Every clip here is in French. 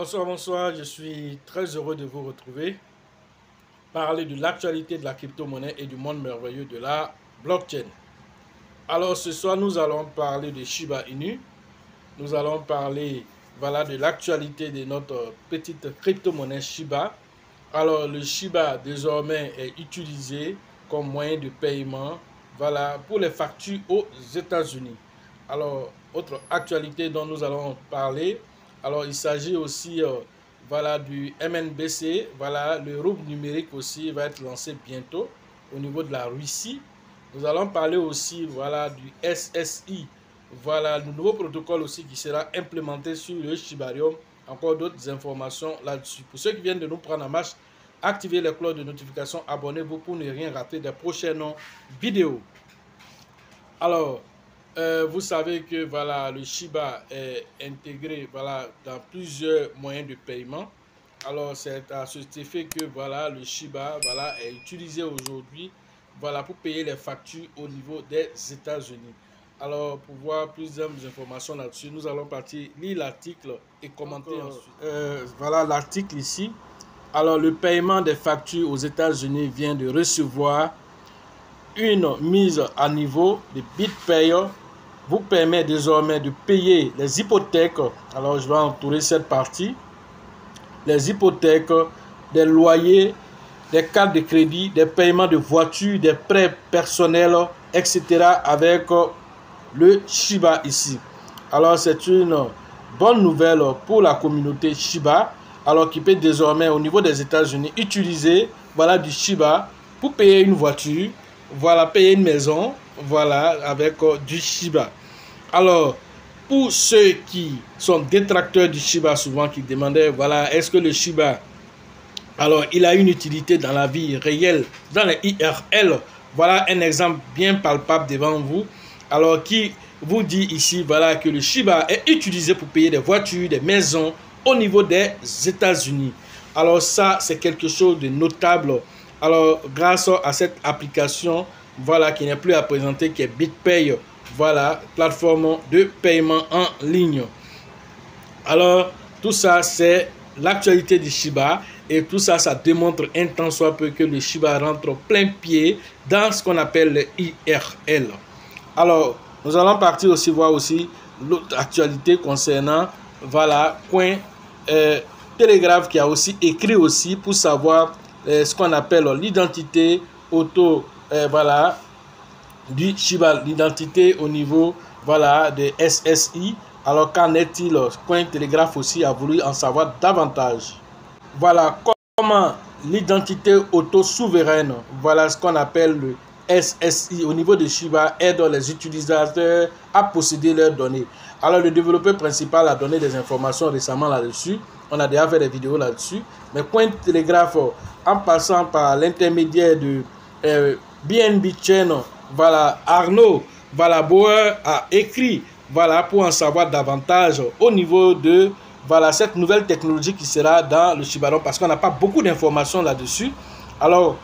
Bonsoir, bonsoir, je suis très heureux de vous retrouver. Parler de l'actualité de la crypto-monnaie et du monde merveilleux de la blockchain. Alors ce soir, nous allons parler de Shiba Inu. Nous allons parler de l'actualité de notre petite crypto-monnaie Shiba. Alors le Shiba désormais est utilisé comme moyen de paiement pour les factures aux États-Unis. Alors, autre actualité dont nous allons parler, alors il s'agit aussi du MNBC, le rouble numérique aussi va être lancé bientôt au niveau de la Russie. Nous allons parler aussi du SSI, le nouveau protocole aussi qui sera implémenté sur le Shibarium. Encore d'autres informations là-dessus. Pour ceux qui viennent de nous prendre en marche, activez les cloches de notification, abonnez-vous pour ne rien rater des prochaines vidéos. Alors, vous savez que le Shiba est intégré dans plusieurs moyens de paiement. Alors, c'est à cet effet que le Shiba est utilisé aujourd'hui pour payer les factures au niveau des États-Unis. Alors, pour voir plus d'informations là-dessus, nous allons partir lire l'article et commenter ensuite. Voilà l'article ici. Alors, le paiement des factures aux États-Unis vient de recevoir une mise à niveau de BitPay vous permet désormais de payer les hypothèques. Alors, je vais entourer cette partie. Les hypothèques, des loyers, des cartes de crédit, des paiements de voitures, des prêts personnels, etc. avec le Shiba ici. Alors, c'est une bonne nouvelle pour la communauté Shiba. Alors, qui peut désormais, au niveau des États-Unis, utiliser du Shiba pour payer une voiture, payer une maison, avec du Shiba. Alors, pour ceux qui sont détracteurs du Shiba, souvent qui demandaient, est-ce que le Shiba, alors, il a une utilité dans la vie réelle, dans les IRL. Voilà un exemple bien palpable devant vous. Alors, qui vous dit ici, que le Shiba est utilisé pour payer des voitures, des maisons au niveau des États-Unis. Alors, ça, c'est quelque chose de notable. Alors, grâce à cette application, qui n'est plus à présenter, qui est BitPay, plateforme de paiement en ligne. Alors, tout ça, c'est l'actualité du Shiba. Et tout ça, ça démontre un tant soit peu que le Shiba rentre plein pied dans ce qu'on appelle le IRL. Alors, nous allons partir aussi voir aussi l'autre actualité concernant, Coin Telegraph qui a aussi écrit aussi pour savoir ce qu'on appelle l'identité auto, du Shiba, l'identité au niveau de SSI. Alors qu'en est-il? Coin Telegraph aussi a voulu en savoir davantage. Comment l'identité auto-souveraine, ce qu'on appelle le SSI au niveau de Shiba, aide les utilisateurs à posséder leurs données. Alors le développeur principal a donné des informations récemment là-dessus. On a déjà fait des vidéos là-dessus. Mais Coin Telegraph, en passant par l'intermédiaire de BNB Chain, Arnaud Bauer a écrit pour en savoir davantage au niveau de cette nouvelle technologie qui sera dans le Shiba, parce qu'on n'a pas beaucoup d'informations là-dessus. Alors,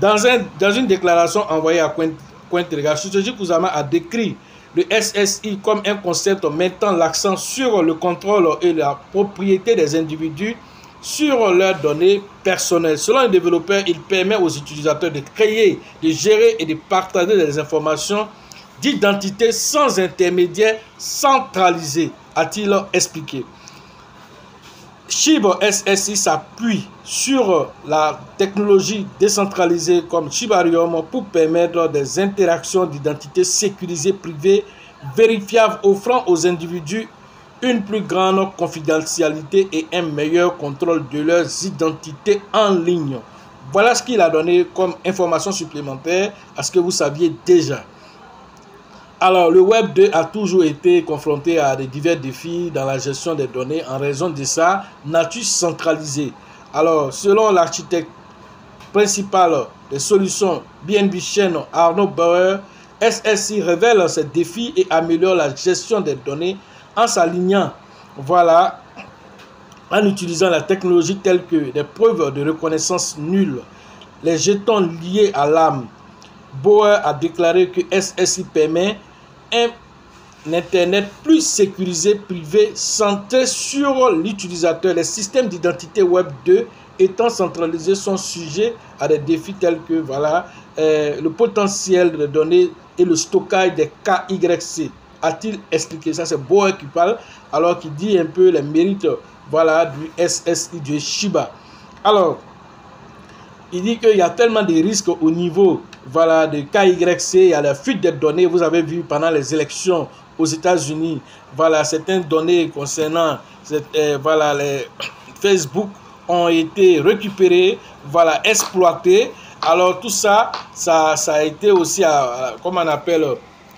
dans une déclaration envoyée à Coin Telegraph, Satoshi Kusama a décrit le SSI comme un concept mettant l'accent sur le contrôle et la propriété des individus sur leurs données personnelles. Selon le développeur, il permet aux utilisateurs de créer, de gérer et de partager des informations d'identité sans intermédiaire centralisé, a-t-il expliqué. Shiba SSI s'appuie sur la technologie décentralisée comme Shibarium pour permettre des interactions d'identité sécurisées, privées, vérifiables, offrant aux individus une plus grande confidentialité et un meilleur contrôle de leurs identités en ligne. Voilà ce qu'il a donné comme information supplémentaire à ce que vous saviez déjà. Alors, le Web 2 a toujours été confronté à de divers défis dans la gestion des données en raison de sa nature centralisée. Alors, selon l'architecte principal des solutions BNB Chain, Arnaud Bauer, SSI révèle ces défis et améliore la gestion des données en s'alignant, en utilisant la technologie telle que des preuves de reconnaissance nulle, les jetons liés à l'âme. Bauer a déclaré que SSI permet un Internet plus sécurisé, privé, centré sur l'utilisateur. Les systèmes d'identité Web 2 étant centralisés sont sujets à des défis tels que voilà, le potentiel de données et le stockage des KYC. A-t-il expliqué ça? C'est Boer qui parle, alors qu'il dit un peu les mérites voilà, du SSI, du Shiba. Alors, il dit qu'il y a tellement de risques au niveau voilà, de KYC, il y a la fuite des données. Vous avez vu pendant les élections aux États-Unis, voilà, certaines données concernant voilà, les Facebook ont été récupérées, voilà, exploitées. Alors tout ça, ça a été aussi, comme on appelle,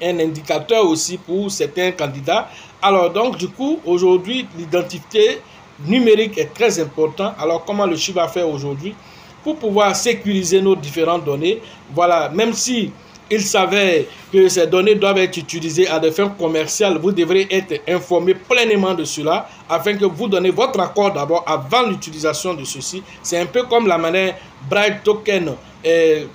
un indicateur aussi pour certains candidats. Alors donc du coup, aujourd'hui, l'identité numérique est très importante. Alors comment le Shiba fait aujourd'hui pour pouvoir sécuriser nos différentes données? Voilà, même si il savait que ces données doivent être utilisées à des fins commerciales, vous devrez être informé pleinement de cela afin que vous donnez votre accord d'abord avant l'utilisation de ceci. C'est un peu comme la manière Brave Token,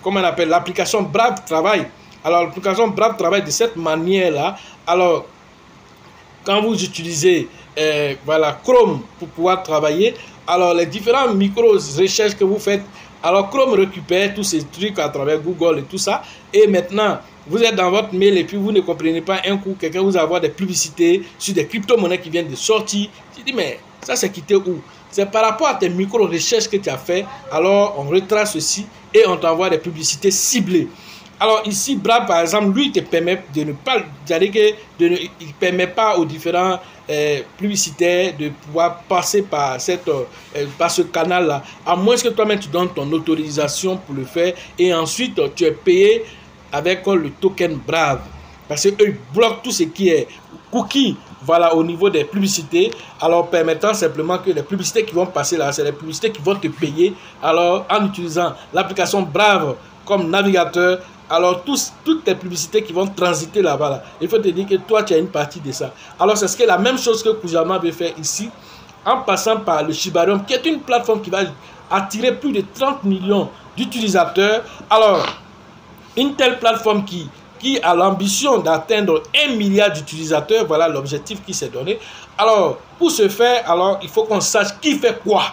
comment on appelle, l'application Brave Travail. Alors l'application Brave Travail de cette manière-là. Alors quand vous utilisez voilà, Chrome pour pouvoir travailler, alors les différents micro-recherches que vous faites, alors Chrome récupère tous ces trucs à travers Google et tout ça. Et maintenant, vous êtes dans votre mail et puis vous ne comprenez pas un coup, quelqu'un vous avoir des publicités sur des crypto-monnaies qui viennent de sortir. Tu dis, mais ça c'est quitté où? C'est par rapport à tes micro-recherches que tu as fait. Alors on retrace ceci et on t'envoie des publicités ciblées. Alors ici, Brave, par exemple, lui, te permet de ne pas, il permet pas aux différents publicitaires de pouvoir passer par ce canal-là, à moins que toi-même tu donnes ton autorisation pour le faire et ensuite tu es payé avec le token Brave. Parce qu'eux bloquent tout ce qui est cookie, voilà, au niveau des publicités, alors permettant simplement que les publicités qui vont passer là, c'est les publicités qui vont te payer. Alors en utilisant l'application Brave comme navigateur, alors toutes les publicités qui vont transiter là-bas, là, il faut te dire que toi tu as une partie de ça. Alors c'est la même chose que Kujama avait fait ici, en passant par le Shibarium, qui est une plateforme qui va attirer plus de 30 millions d'utilisateurs. Alors une telle plateforme qui a l'ambition d'atteindre 1 milliard d'utilisateurs, voilà l'objectif qui s'est donné. Alors pour ce faire, alors il faut qu'on sache qui fait quoi.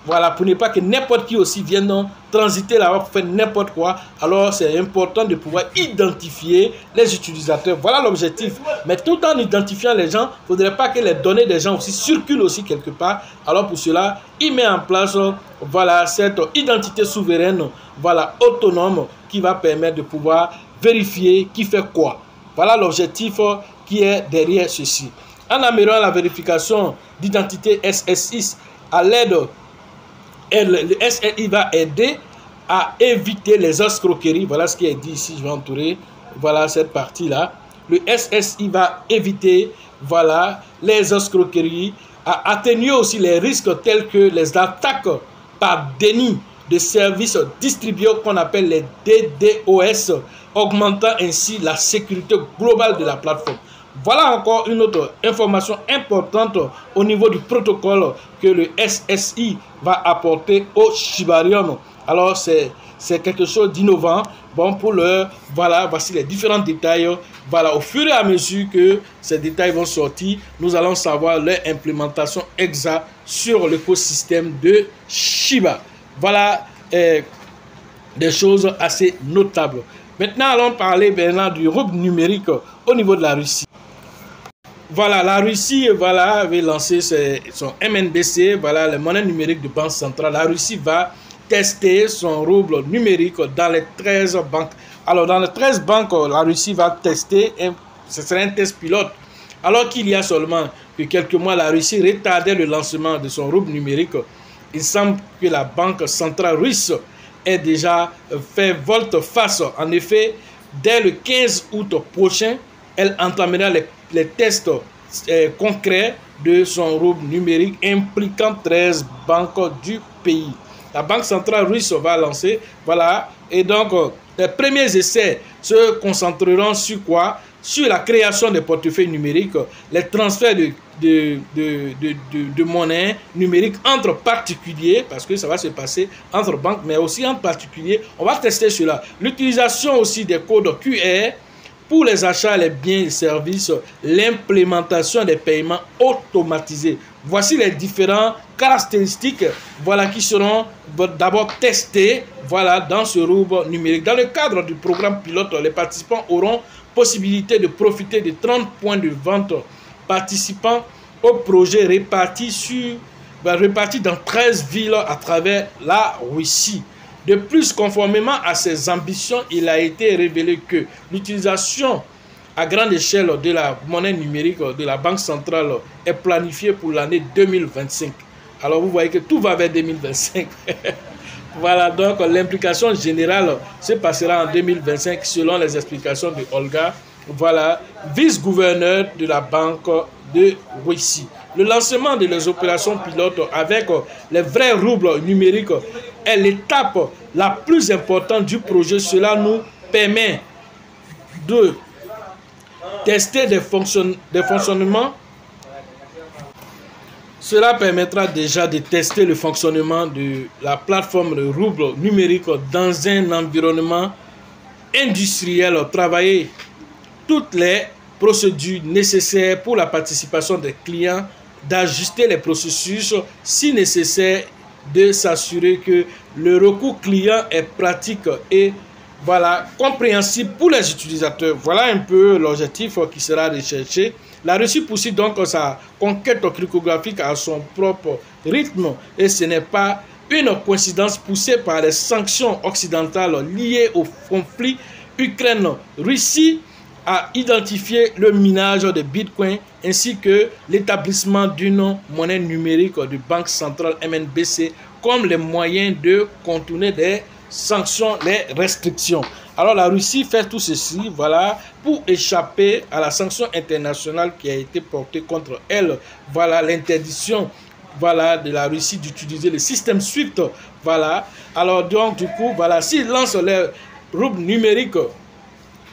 Voilà, pour ne pas que n'importe qui aussi vienne transiter là-bas pour faire n'importe quoi. Alors, c'est important de pouvoir identifier les utilisateurs. Voilà l'objectif. Mais tout en identifiant les gens, il ne faudrait pas que les données des gens aussi circulent aussi quelque part. Alors, pour cela, il met en place voilà, cette identité souveraine, voilà, autonome, qui va permettre de pouvoir vérifier qui fait quoi. Voilà l'objectif qui est derrière ceci. En améliorant la vérification d'identité SSI à l'aide le SSI va aider à éviter les escroqueries. Voilà ce qui est dit ici. Je vais entourer voilà cette partie-là. Le SSI va éviter voilà, les escroqueries, à atténuer aussi les risques tels que les attaques par déni de services distribués qu'on appelle les DDoS, augmentant ainsi la sécurité globale de la plateforme. Voilà encore une autre information importante au niveau du protocole que le SSI va apporter au Shibarium. Alors c'est quelque chose d'innovant. Bon, pour l'heure, voilà, voici les différents détails. Voilà, au fur et à mesure que ces détails vont sortir, nous allons savoir leur implémentation exacte sur l'écosystème de Shiba. Voilà des choses assez notables. Maintenant, allons parler maintenant du rouble numérique au niveau de la Russie. Voilà, la Russie voilà, avait lancé son MNBC, voilà, les monnaies numériques de banque centrale. La Russie va tester son rouble numérique dans les 13 banques. Alors, dans les 13 banques, la Russie va tester, ce sera un test pilote. Alors qu'il y a seulement que quelques mois, la Russie retardait le lancement de son rouble numérique. Il semble que la banque centrale russe ait déjà fait volte-face. En effet, dès le 15 août prochain, elle entamera les tests concrets de son rouble numérique impliquant 13 banques du pays. La Banque centrale russe va lancer, voilà, et donc les premiers essais se concentreront sur quoi? Sur la création des portefeuilles numériques, les transferts de monnaie numérique entre particuliers, parce que ça va se passer entre banques, mais aussi entre particuliers. On va tester cela. L'utilisation aussi des codes QR pour les achats, les biens et services, l'implémentation des paiements automatisés. Voici les différentes caractéristiques voilà, qui seront d'abord testées voilà, dans ce rubrique numérique. Dans le cadre du programme pilote, les participants auront possibilité de profiter de 30 points de vente participant au projet répartis dans 13 villes à travers la Russie. De plus, conformément à ses ambitions, il a été révélé que l'utilisation à grande échelle de la monnaie numérique de la Banque centrale est planifiée pour l'année 2025. Alors vous voyez que tout va vers 2025. Voilà, donc l'implication générale se passera en 2025 selon les explications de Olga, voilà, vice-gouverneur de la Banque de Russie. Le lancement de les opérations pilotes avec les vrais roubles numériques est l'étape la plus importante du projet. Cela nous permet de tester des fonctionnements. Cela permettra déjà de tester le fonctionnement de la plateforme de roubles numériques dans un environnement industriel. Travailler toutes les procédures nécessaires pour la participation des clients, d'ajuster les processus si nécessaire, de s'assurer que le recours client est pratique et voilà, compréhensible pour les utilisateurs. Voilà un peu l'objectif qui sera recherché. La Russie poursuit donc sa conquête cryptographique à son propre rythme et ce n'est pas une coïncidence poussée par les sanctions occidentales liées au conflit Ukraine-Russie a identifié le minage de Bitcoin ainsi que l'établissement d'une monnaie numérique de banque centrale MNBC comme les moyens de contourner des sanctions, les restrictions. Alors la Russie fait tout ceci voilà, pour échapper à la sanction internationale qui a été portée contre elle. Voilà l'interdiction voilà, de la Russie d'utiliser le système SWIFT. Voilà. Alors donc du coup, voilà, s'ils lancent les roubles numériques,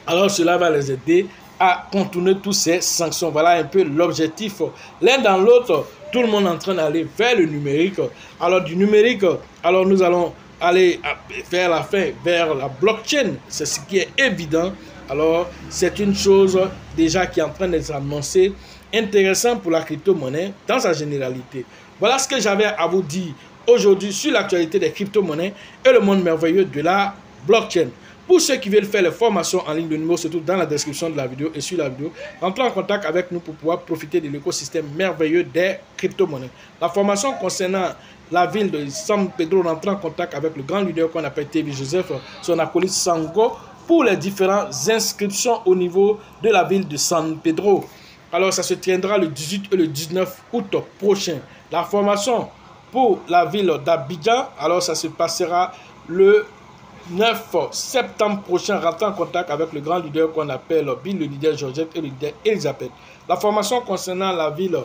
alors cela va les aider à contourner toutes ces sanctions. Voilà un peu l'objectif. L'un dans l'autre, tout le monde est en train d'aller vers le numérique. Alors du numérique, alors nous allons aller vers la fin, vers la blockchain. C'est ce qui est évident. Alors c'est une chose déjà qui est en train d'être annoncée, intéressant pour la crypto-monnaie dans sa généralité. Voilà ce que j'avais à vous dire aujourd'hui sur l'actualité des crypto-monnaies et le monde merveilleux de la blockchain. Pour ceux qui veulent faire les formations en ligne, le numéro se trouve dans la description de la vidéo et sur la vidéo. Entrez en contact avec nous pour pouvoir profiter de l'écosystème merveilleux des crypto-monnaies. La formation concernant la ville de San Pedro, rentrez en contact avec le grand leader qu'on appelle TV Joseph, son acolyte Sango, pour les différentes inscriptions au niveau de la ville de San Pedro. Alors ça se tiendra le 18 et le 19 août prochain. La formation pour la ville d'Abidjan, alors ça se passera le 9 septembre prochain. Rentrez en contact avec le grand leader qu'on appelle Bill, le leader Georgette et le leader Elisabeth. La formation concernant la ville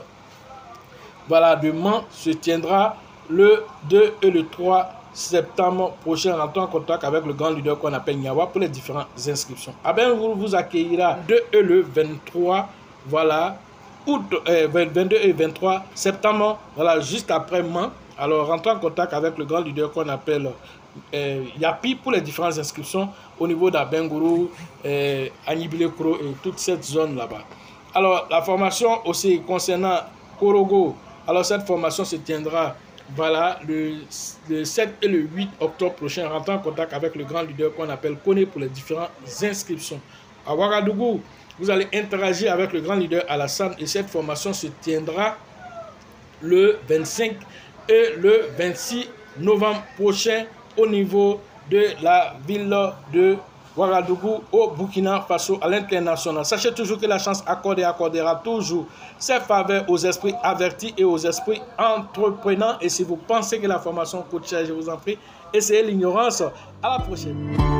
voilà, de Mans se tiendra le 2 et le 3 septembre prochain. Rentrez en contact avec le grand leader qu'on appelle Nyawa pour les différentes inscriptions. Abengourou vous accueillera 2 et le 23 voilà, août, 22 et 23 septembre, voilà, juste après Mans. Alors rentrez en contact avec le grand leader qu'on appelle Yapi pour les différentes inscriptions au niveau d'Abengourou, Anibilekro et toute cette zone là-bas. Alors la formation aussi concernant Korogo, alors cette formation se tiendra voilà, le 7 et le 8 octobre prochain. Rentrez en contact avec le grand leader qu'on appelle Kone pour les différentes inscriptions. À Ouagadougou, vous allez interagir avec le grand leader Alassane et cette formation se tiendra le 25 et le 26 novembre prochain au niveau de la ville de Ouagadougou au Burkina Faso à l'international. Sachez toujours que la chance accordera toujours ses faveurs aux esprits avertis et aux esprits entreprenants. Et si vous pensez que la formation coûte cher, je vous en prie, essayez l'ignorance. À la prochaine.